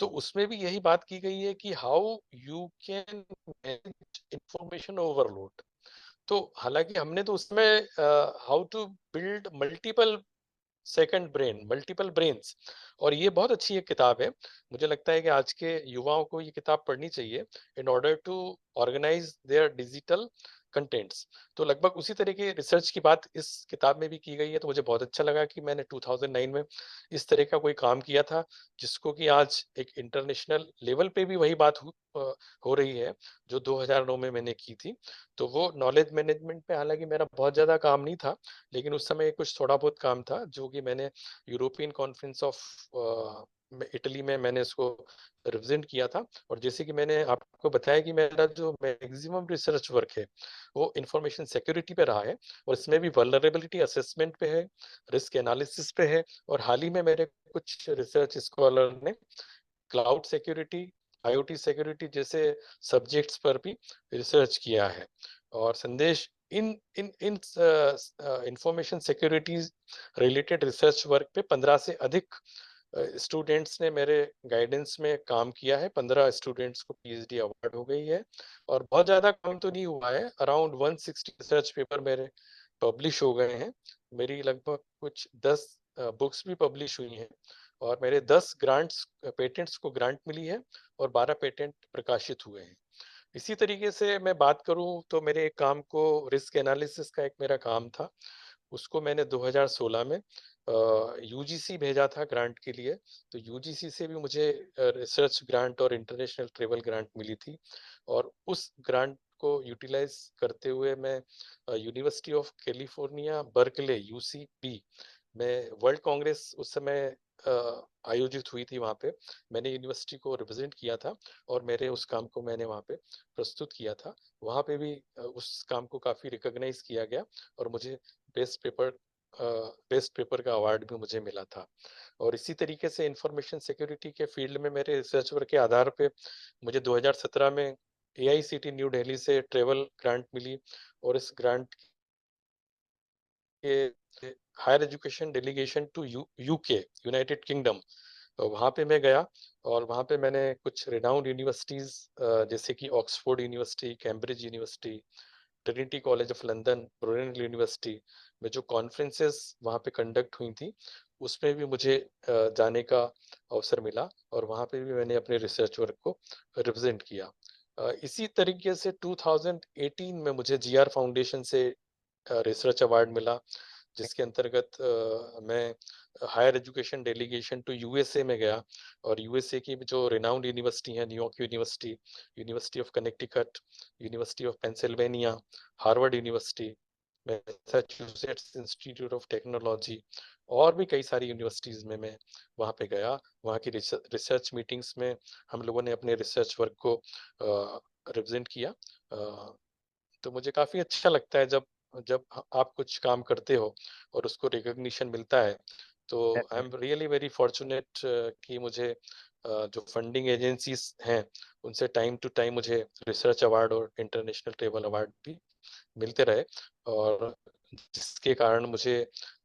तो उसमें भी यही बात की गई है कि how you can manage information overload. तो हालांकि हमने तो उसमें how to build multiple second brain, multiple brains, और ये बहुत अच्छी एक किताब है। मुझे लगता है कि आज के युवाओं को ये किताब पढ़नी चाहिए in order to organise their digital contents. तो लगभग उसी तरह की रिसर्च की बात इस किताब में भी की गई है। तो मुझे बहुत अच्छा लगा कि मैंने 2009 में इस तरह का कोई काम किया था, जिसको कि आज एक इंटरनेशनल लेवल पे भी वही बात हो रही है जो 2009 में मैंने की थी। तो वो नॉलेज मैनेजमेंट पे हालांकि मेरा बहुत ज़्यादा काम नहीं था, लेकिन उस समय कुछ थोड़ा बहुत काम था जो कि मैंने यूरोपियन कॉन्फ्रेंस ऑफ इटली में मैंने इसको रिप्रेजेंट किया था। और जैसे कि मैंने आपको बताया कि मेरा जो मैक्सिमम रिसर्च वर्क है वो इंफॉर्मेशन सिक्योरिटी पे रहा है, और इसमें भी वल्नरेबिलिटी असेसमेंट पे है, रिस्क एनालिसिस पे है, और हाल ही में मेरे कुछ रिसर्च स्कॉलर ने क्लाउड सिक्योरिटी, आईओटी सिक्योरिटी जैसे सब्जेक्ट्स पर भी रिसर्च किया है। और Sandesh, in in in information security related research work पे 15 से अधिक स्टूडेंट्स ने मेरे गाइडेंस में काम किया है। 15 स्टूडेंट्स को पीएचडी अवार्ड हो गई है। और बहुत ज़्यादा काम तो नहीं हुआ है, अराउंड 160 रिसर्च पेपर मेरे पब्लिश हो गए हैं। मेरी लगभग कुछ 10 बुक्स भी पब्लिश हुई हैं, और मेरे 10 ग्रांट्स, पेटेंट्स को ग्रांट मिली है, और 12 पेटेंट प्रकाशित हुए हैं। इसी तरीके से मैं बात करूं तो मेरे एक काम को, रिस्क एनालिसिस का एक मेरा काम था, उसको मैंने 2016 में यूजीसी भेजा था ग्रांट के लिए। तो यूजीसी से भी मुझे रिसर्च ग्रांट और इंटरनेशनल ट्रेवल ग्रांट मिली थी, और उस ग्रांट को यूटिलाइज करते हुए मैं university of California Berkeley, UCB में वर्ल्ड कांग्रेस उस समय आयोजित हुई थी, वहाँ पे मैंने यूनिवर्सिटी को रिप्रेजेंट किया था, और मेरे उस काम को मैंने वहाँ पे प्रस्तुत किया था। वहाँ पे भी उस काम को काफ़ी रिकॉग्नाइज किया गया, और मुझे बेस्ट पेपर बेस्ट पेपर का अवार्ड भी मुझे मिला था। और इसी तरीके से इंफॉर्मेशन सिक्योरिटी के फील्ड में मेरे रिसर्च वर्क के आधार पे मुझे 2017 में एआईसीटी न्यू दिल्ली से ट्रेवल ग्रांट मिली, और इस ग्रांट के higher education delegation to UK, United Kingdom, वहाँ पे मैं गया। और वहाँ पे मैंने कुछ रिनाउंड यूनिवर्सिटीज़ जैसे कि Oxford university, Cambridge university, Trinity college of London, Brunel university में जो कॉन्फ्रेंसेस वहाँ पे कंडक्ट हुई थी, उसमें भी मुझे जाने का अवसर मिला, और वहाँ पे भी मैंने अपने रिसर्च वर्क को रिप्रेजेंट किया। इसी तरीके से 2018 में मुझे जीआर फाउंडेशन से रिसर्च अवार्ड मिला, जिसके अंतर्गत मैं higher education delegation to USA में गया, और यूएसए की जो रिनाउंड यूनिवर्सिटी है, New York university, university of Connecticut, university of Pennsylvania, Harvard university, Massachusetts institute of technology, और भी कई सारी यूनिवर्सिटीज़ में मैं वहाँ पे गया। वहाँ की रिसर्च मीटिंग्स में हम लोगों ने अपने रिसर्च वर्क को रिप्रेज़ेंट किया। तो मुझे काफ़ी अच्छा लगता है जब जब आप कुछ काम करते हो और उसको रिकॉग्निशन मिलता है, तो I am really very fortunate कि मुझे जो फंडिंग एजेंसीज हैं उनसे टाइम टू टाइम मुझे रिसर्च अवार्ड और इंटरनेशनल टेबल अवार्ड भी मिलते रहे, और जिसके कारण मुझे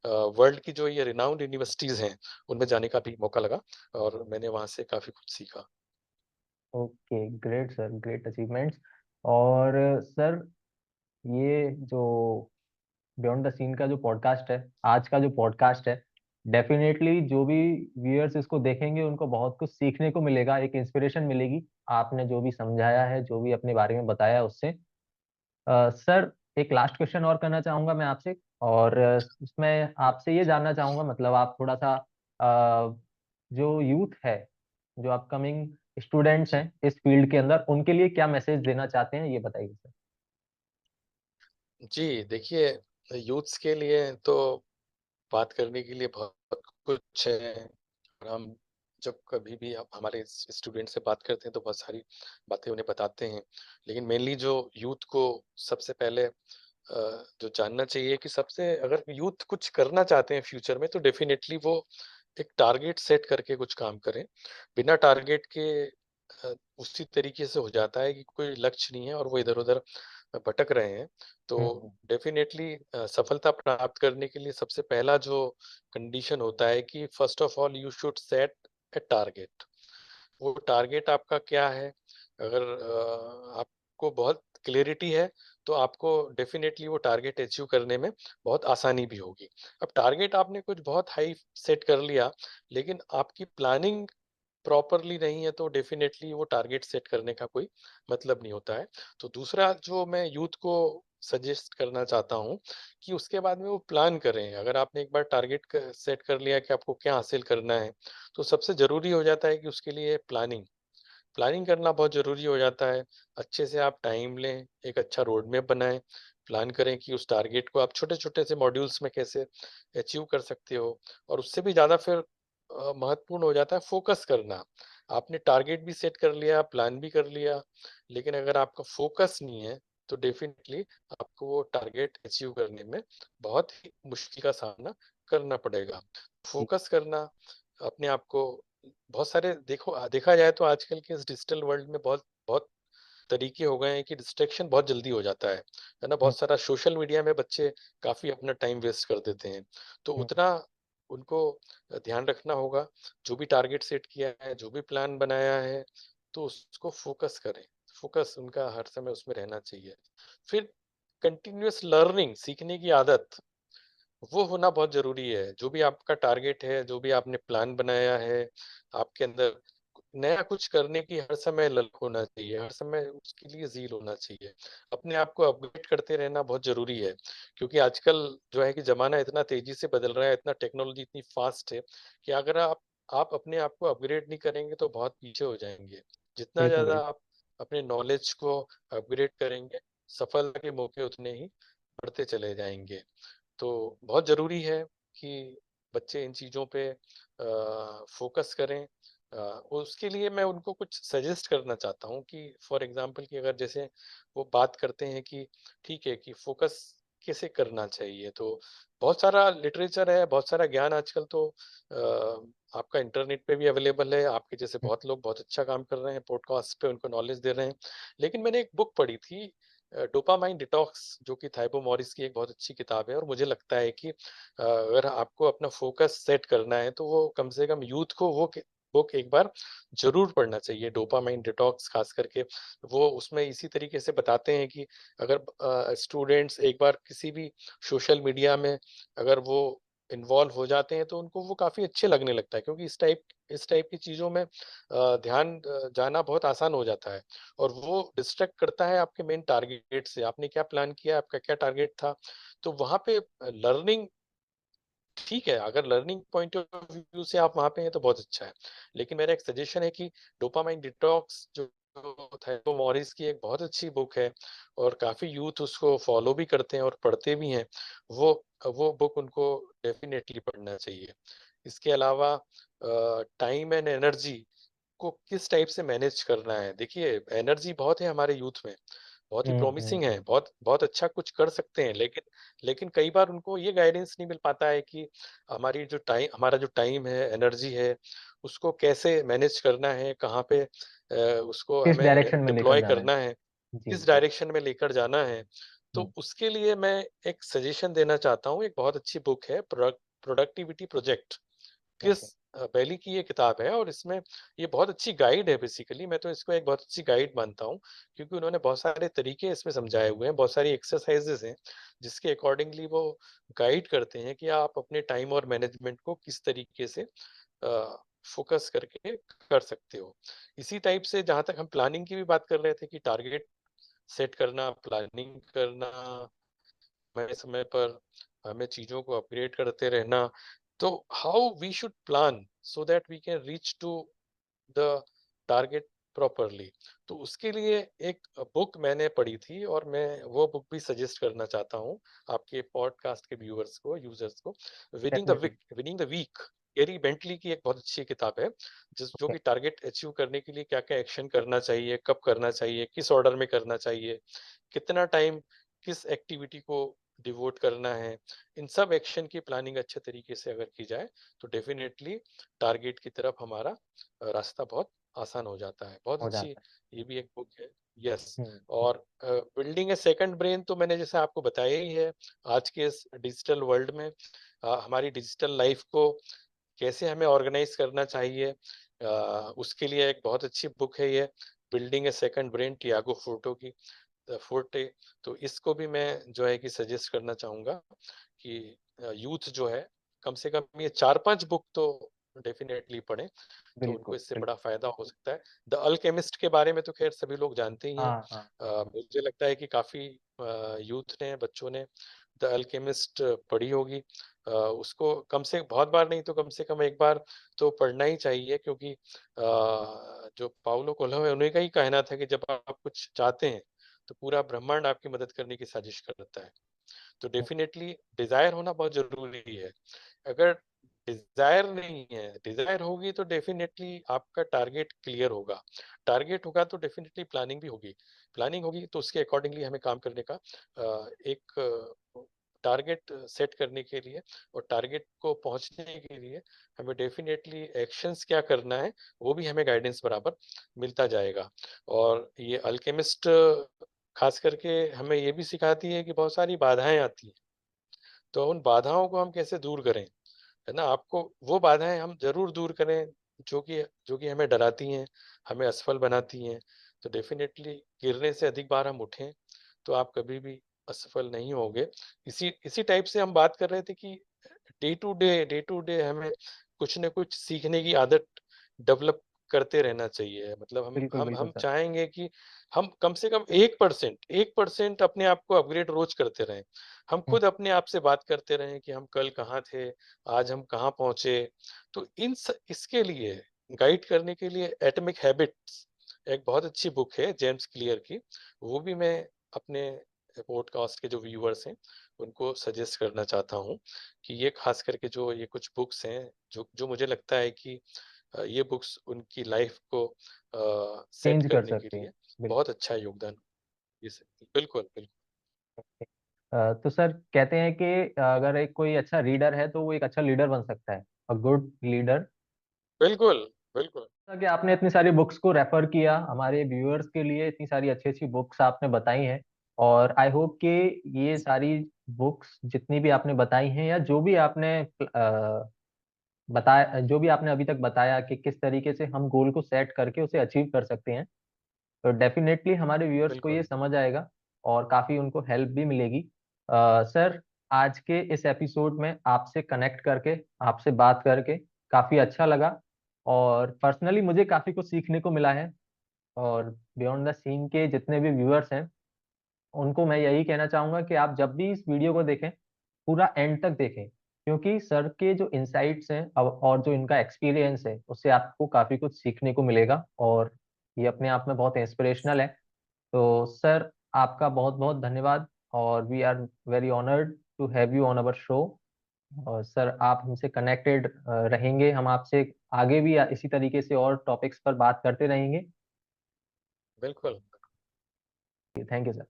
वर्ल्ड की जो ये रिनाउंड यूनिवर्सिटीज़ हैं उनमें जाने का भी मौका लगा, और मैंने वहाँ से काफ़ी कुछ सीखा। Okay, great sir, great achievements. और सर, ये जो बियॉन्ड द सीन का जो पॉडकास्ट है, आज का जो पॉडकास्ट है, डेफिनेटली जो भी व्यूअर्स इसको देखेंगे उनको बहुत कुछ सीखने को मिलेगा, एक इंस्पिरेशन मिलेगी आपने जो भी समझाया है, जो भी अपने बारे में बताया उससे। सर, एक लास्ट क्वेश्चन और करना चाहूंगा मैं आपसे, और इसमें आपसे ये जानना चाहूंगा, मतलब आप थोड़ा सा जो यूथ है, जो अपकमिंग स्टूडेंट्स जी। हैं इस फील्ड के अंदर, उनके लिए क्या मैसेज देना चाहते हैं, ये बताइए सर। जी, देखिए, यूथ्स के लिए तो बात करने के लिए बहुत कुछ है, और हम जब कभी भी हम हमारे स्टूडेंट से बात करते हैं तो बहुत सारी बातें उन्हें बताते हैं। लेकिन मेनली जो यूथ को सबसे पहले जो जानना चाहिए कि सबसे अगर यूथ कुछ करना चाहते हैं फ्यूचर में, तो डेफिनेटली वो एक टारगेट सेट करके कुछ काम करें। बिना टारगेट के उसी तरीके से हो जाता है कि कोई लक्ष्य नहीं है और वो इधर-उधर भटक रहे हैं। तो हम्म। डेफिनेटली सफलता प्राप्त करने के लिए सबसे पहला जो कंडीशन होता है कि first of all you should set a target. वो टारगेट आपका क्या है? अगर आपको बहुत क्लैरिटी है, तो आपको डेफिनेटली वो टारगेट अचीव करने में बहुत आसानी भी होगी। अब टारगेट आपने कुछ बहुत हाई सेट कर लिया, लेकिन आपकी प्लानिंग प्रॉपरली नहीं है, तो डेफिनेटली वो टारगेट सेट करने का कोई मतलब नहीं होता है। तो दूसरा जो मैं यूथ को सजेस्ट करना चाहता हूँ कि उसके बाद में वो प्लान करें। अगर आपने एक बार टारगेट सेट कर लिया कि आपको क्या हासिल करना है, तो सबसे जरूरी हो जाता है कि उसके लिए प्लानिंग प्लानिंग करना बहुत ज़रूरी हो जाता है। अच्छे से आप टाइम लें, एक अच्छा रोड मैप बनाएँ, प्लान करें कि उस टारगेट को आप छोटे-छोटे से मॉड्यूल्स में कैसे अचीव कर सकते हो, और उससे भी ज़्यादा फिर महत्वपूर्ण हो जाता है फ़ोकस करना। आपने टारगेट भी सेट कर लिया, प्लान भी कर लिया, लेकिन अगर आपका फ़ोकस नहीं है, तो डेफ़िनिटली आपको वो टारगेट अचीव करने में बहुत ही मुश्किल का सामना करना पड़ेगा। फ़ोकस करना, अपने आप को बहुत सारे देखा जाए तो आजकल के इस डिजिटल वर्ल्ड में बहुत बहुत तरीके हो गए हैं कि डिस्ट्रैक्शन बहुत जल्दी हो जाता है ना? हम्म। बहुत सारा सोशल मीडिया में बच्चे काफ़ी अपना टाइम वेस्ट कर देते हैं। तो हम्म। उतना उनको ध्यान रखना होगा, जो भी टारगेट सेट किया है, जो भी प्लान बनाया है, तो उसको फ़ोकस करें। फ़ोकस उनका हर समय उसमें रहना चाहिए। फिर कंटीन्यूअस लर्निंग, सीखने की आदत, वो होना बहुत ज़रूरी है। जो भी आपका टारगेट है, जो भी आपने प्लान बनाया है, आपके अंदर नया कुछ करने की हर समय ललक होना चाहिए, हर समय उसके लिए ज़ील होना चाहिए। अपने आप को अपग्रेड करते रहना बहुत ज़रूरी है, क्योंकि आजकल जो है कि ज़माना इतना तेज़ी से बदल रहा है, इतना टेक्नोलॉजी इतनी फ़ास्ट है कि अगर आप अपने आप को अपग्रेड नहीं करेंगे तो बहुत पीछे हो जाएँगे। जितना बिल्कुल ज़्यादा बिल्कुल। आप अपने नॉलेज को अपग्रेड करेंगे, सफलता के मौके उतने ही बढ़ते चले जाएँगे। तो बहुत ज़रूरी है कि बच्चे इन चीज़ों पे फ़ोकस करें। उसके लिए मैं उनको कुछ सजेस्ट करना चाहता हूँ कि फॉर एग्ज़ाम्पल कि अगर जैसे वो बात करते हैं कि ठीक है कि फ़ोकस कैसे करना चाहिए, तो बहुत सारा लिटरेचर है, बहुत सारा ज्ञान आजकल तो आपका इंटरनेट पे भी अवेलेबल है। आपके जैसे हम्म। बहुत लोग बहुत अच्छा काम कर रहे हैं, पॉडकास्ट पे उनको नॉलेज दे रहे हैं। लेकिन मैंने एक बुक पढ़ी थी, डोपामाइन डिटॉक्स, जो कि थाइबो मॉरिस की एक बहुत अच्छी किताब है, और मुझे लगता है कि अगर आपको अपना फोकस सेट करना है तो वो कम से कम यूथ को वो बुक एक बार जरूर पढ़ना चाहिए, डोपामाइन डिटॉक्स खास करके। वो उसमें इसी तरीके से बताते हैं कि अगर स्टूडेंट्स एक बार किसी भी सोशल मीडिया में अगर वो इन्वॉल्व हो जाते हैं तो उनको वो काफी अच्छे लगने लगता है, क्योंकि इस टाइप की चीजों में ध्यान जाना बहुत आसान हो जाता है, और वो डिस्ट्रैक्ट करता है आपके मेन टारगेट से। आपने क्या प्लान किया, आपका क्या टारगेट था, तो वहाँ पे लर्निंग ठीक है, अगर लर्निंग पॉइंट ऑफ व्यू से आप वहाँ पे हैं तो बहुत अच्छा है। लेकिन मेरा एक सजेशन है कि डोपामाइन डिटॉक्स जो थैको मॉरिस की एक बहुत अच्छी बुक है और काफ़ी यूथ उसको फ़ॉलो भी करते हैं और पढ़ते भी हैं। वो वो बुक उनको डेफ़िनेटली पढ़ना चाहिए। इसके अलावा टाइम एंड एनर्जी को किस टाइप से मैनेज करना है। देखिए, एनर्जी बहुत है हमारे यूथ में, बहुत ही प्रॉमिसिंग है, बहुत बहुत अच्छा कुछ कर सकते हैं, लेकिन लेकिन कई बार उनको ये गाइडेंस नहीं मिल पाता है कि हमारा जो टाइम है, एनर्जी है, उसको कैसे मैनेज करना है, कहाँ पे उसको किस हमें डायरेक्शन में लेकर डिप्लॉय जाना है। करना है, जी किस जी। डायरेक्शन में लेकर जाना है। तो उसके लिए मैं एक सजेशन देना चाहता हूँ, एक बहुत अच्छी बुक है productivity project. Chris okay. Bailey की ये किताब है और इसमें ये बहुत अच्छी गाइड है। बेसिकली मैं तो इसको एक बहुत अच्छी गाइड मानता हूँ, क्योंकि उन्होंने बहुत सारे तरीके इसमें समझाए हुए हैं, बहुत सारी एक्सरसाइजेस हैं जिसके अकॉर्डिंगली वो गाइड करते हैं कि आप अपने टाइम और मैनेजमेंट को किस तरीके से फोकस करके कर सकते हो। इसी टाइप से जहां तक हम प्लानिंग की भी बात कर रहे थे कि टारगेट सेट करना, प्लानिंग करना, समय समय पर हमें चीजों को अपग्रेड करते रहना। तो how we should plan so that we can reach to the target properly. तो उसके लिए एक बुक मैंने पढ़ी थी और मैं वो बुक भी सजेस्ट करना चाहता हूँ आपके पॉडकास्ट के व्यूअर्स को, यूजर्स को। Definitely. Winning the week, Gary Bentley की एक बहुत अच्छी किताब है, जिस जो ओके। कि टारगेट अचीव करने के लिए क्या क्या एक्शन करना चाहिए, कब करना चाहिए, किस ऑर्डर में करना चाहिए, कितना टाइम किस एक्टिविटी को डिवोट करना है। इन सब एक्शन की प्लानिंग अच्छे तरीके से अगर की जाए तो डेफिनेटली टारगेट की तरफ हमारा रास्ता बहुत आसान हो जाता है। बहुत हो अच्छी जाता ये भी एक बुक है। यस। है। और बिल्डिंग ए सेकंड ब्रेन तो मैंने जैसे आपको बताया ही है। आज के इस डिजिटल वर्ल्ड में हमारी डिजिटल लाइफ को कैसे हमें ऑर्गेनाइज करना चाहिए, उसके लिए एक बहुत अच्छी बुक है ये, बिल्डिंग ए सेकंड ब्रेन, टियागो फोर्टो की, फोर्टे। तो इसको भी मैं जो है कि सजेस्ट करना चाहूंगा कि यूथ जो है कम से कम ये 4-5 बुक तो डेफिनेटली पढ़ें, तो उनको बिल्कुल इससे बिल्कुल। बड़ा फायदा हो सकता है। द अल्केमिस्ट के बारे में तो खैर सभी लोग जानते ही हैं। हाँ हाँ। मुझे लगता है कि काफी यूथ ने, बच्चों ने द अल्केमिस्ट पढ़ी होगी। उसको कम से बहुत बार नहीं तो कम से कम एक बार तो पढ़ना ही चाहिए, क्योंकि जो पाउलो कोएल्हो है उन्हीं का ही कहना था कि जब आप कुछ चाहते हैं तो पूरा ब्रह्मांड आपकी मदद करने की साजिश करता है। तो डेफिनेटली डिजायर होना बहुत जरूरी है। अगर डिजायर नहीं है, डिजायर होगी तो डेफिनेटली आपका टारगेट क्लियर होगा, टारगेट होगा तो डेफिनेटली प्लानिंग भी होगी, प्लानिंग होगी तो उसके अकॉर्डिंगली हमें काम करने का एक टारगेट सेट करने के लिए और टारगेट को पहुंचने के लिए हमें डेफिनेटली एक्शंस क्या करना है वो भी हमें गाइडेंस बराबर मिलता जाएगा। और ये अल्केमिस्ट खास करके हमें ये भी सिखाती है कि बहुत सारी बाधाएं आती हैं, तो उन बाधाओं को हम कैसे दूर करें, है ना। आपको वो बाधाएं हम जरूर दूर करें जो कि हमें डराती हैं, हमें असफल बनाती हैं। तो डेफिनेटली गिरने से अधिक बार हम उठें तो आप कभी भी असफल नहीं होगे। इसी इसी टाइप से हम बात कर रहे थे कि डे टू डे हमें कुछ न कुछ सीखने की आदत डेवलप करते रहना चाहिए। मतलब बिल्कुल बिल्कुल हम सर। चाहेंगे कि हम कम से कम 1% अपने आप को अपग्रेड रोज करते रहें। हम हम्म, खुद अपने आप से बात करते रहें कि हम कल कहाँ थे, आज हम कहाँ पहुंचे। तो इसके लिए गाइड करने के लिए एटॉमिक हैबिट्स एक बहुत अच्छी बुक है जेम्स क्लियर की, वो भी मैं अपने पॉडकास्ट के जो व्यूअर्स हैं उनको सजेस्ट करना चाहता हूँ कि ये खास करके जो ये कुछ बुक्स हैं जो जो मुझे लगता है कि ये बुक्स उनकी लाइफ को सेट चेंज कर करने के सकते हैं। लिए बिल्कुल। बहुत अच्छा योगदान दे सकती है। बिल्कुल बिल्कुल। तो सर कहते हैं कि अगर एक कोई अच्छा रीडर है तो वो एक अच्छा लीडर बन सकता है, अ गुड लीडर। बिल्कुल बिल्कुल। कि आपने इतनी सारी बुक्स को रेफर किया हमारे व्यूअर्स के लिए, इतनी सारी अच्छी अच्छी बुक्स आपने बताई हैं, और आई होप कि ये सारी बुक्स जितनी भी आपने बताई हैं या जो भी आपने बताया, जो भी आपने अभी तक बताया कि किस तरीके से हम गोल को सेट करके उसे अचीव कर सकते हैं, तो डेफिनेटली हमारे व्यूअर्स को ये बिल्कुल समझ आएगा और काफी उनको हेल्प भी मिलेगी। सर, आज के इस एपिसोड में आपसे कनेक्ट करके, आपसे बात करके काफी अच्छा लगा, और पर्सनली मुझे काफी कुछ सीखने को मिला है। और बियॉन्ड द सीन के जितने भी व्यूअर्स हैं उनको मैं यही कहना चाहूंगा कि आप जब भी इस वीडियो को देखें पूरा एंड तक देखें, क्योंकि सर के जो इंसाइट्स हैं और जो इनका एक्सपीरियंस है उससे आपको काफी कुछ सीखने को मिलेगा। और ये अपने आप में बहुत इंस्पिरेशनल है। तो सर, आपका बहुत बहुत धन्यवाद, और we are very honoured to have you on our show. और सर, आप हमसे कनेक्टेड रहेंगे, हम आपसे आगे भी इसी तरीके से और टॉपिक्स पर बात करते रहेंगे। बिल्कुल। Thank you sir.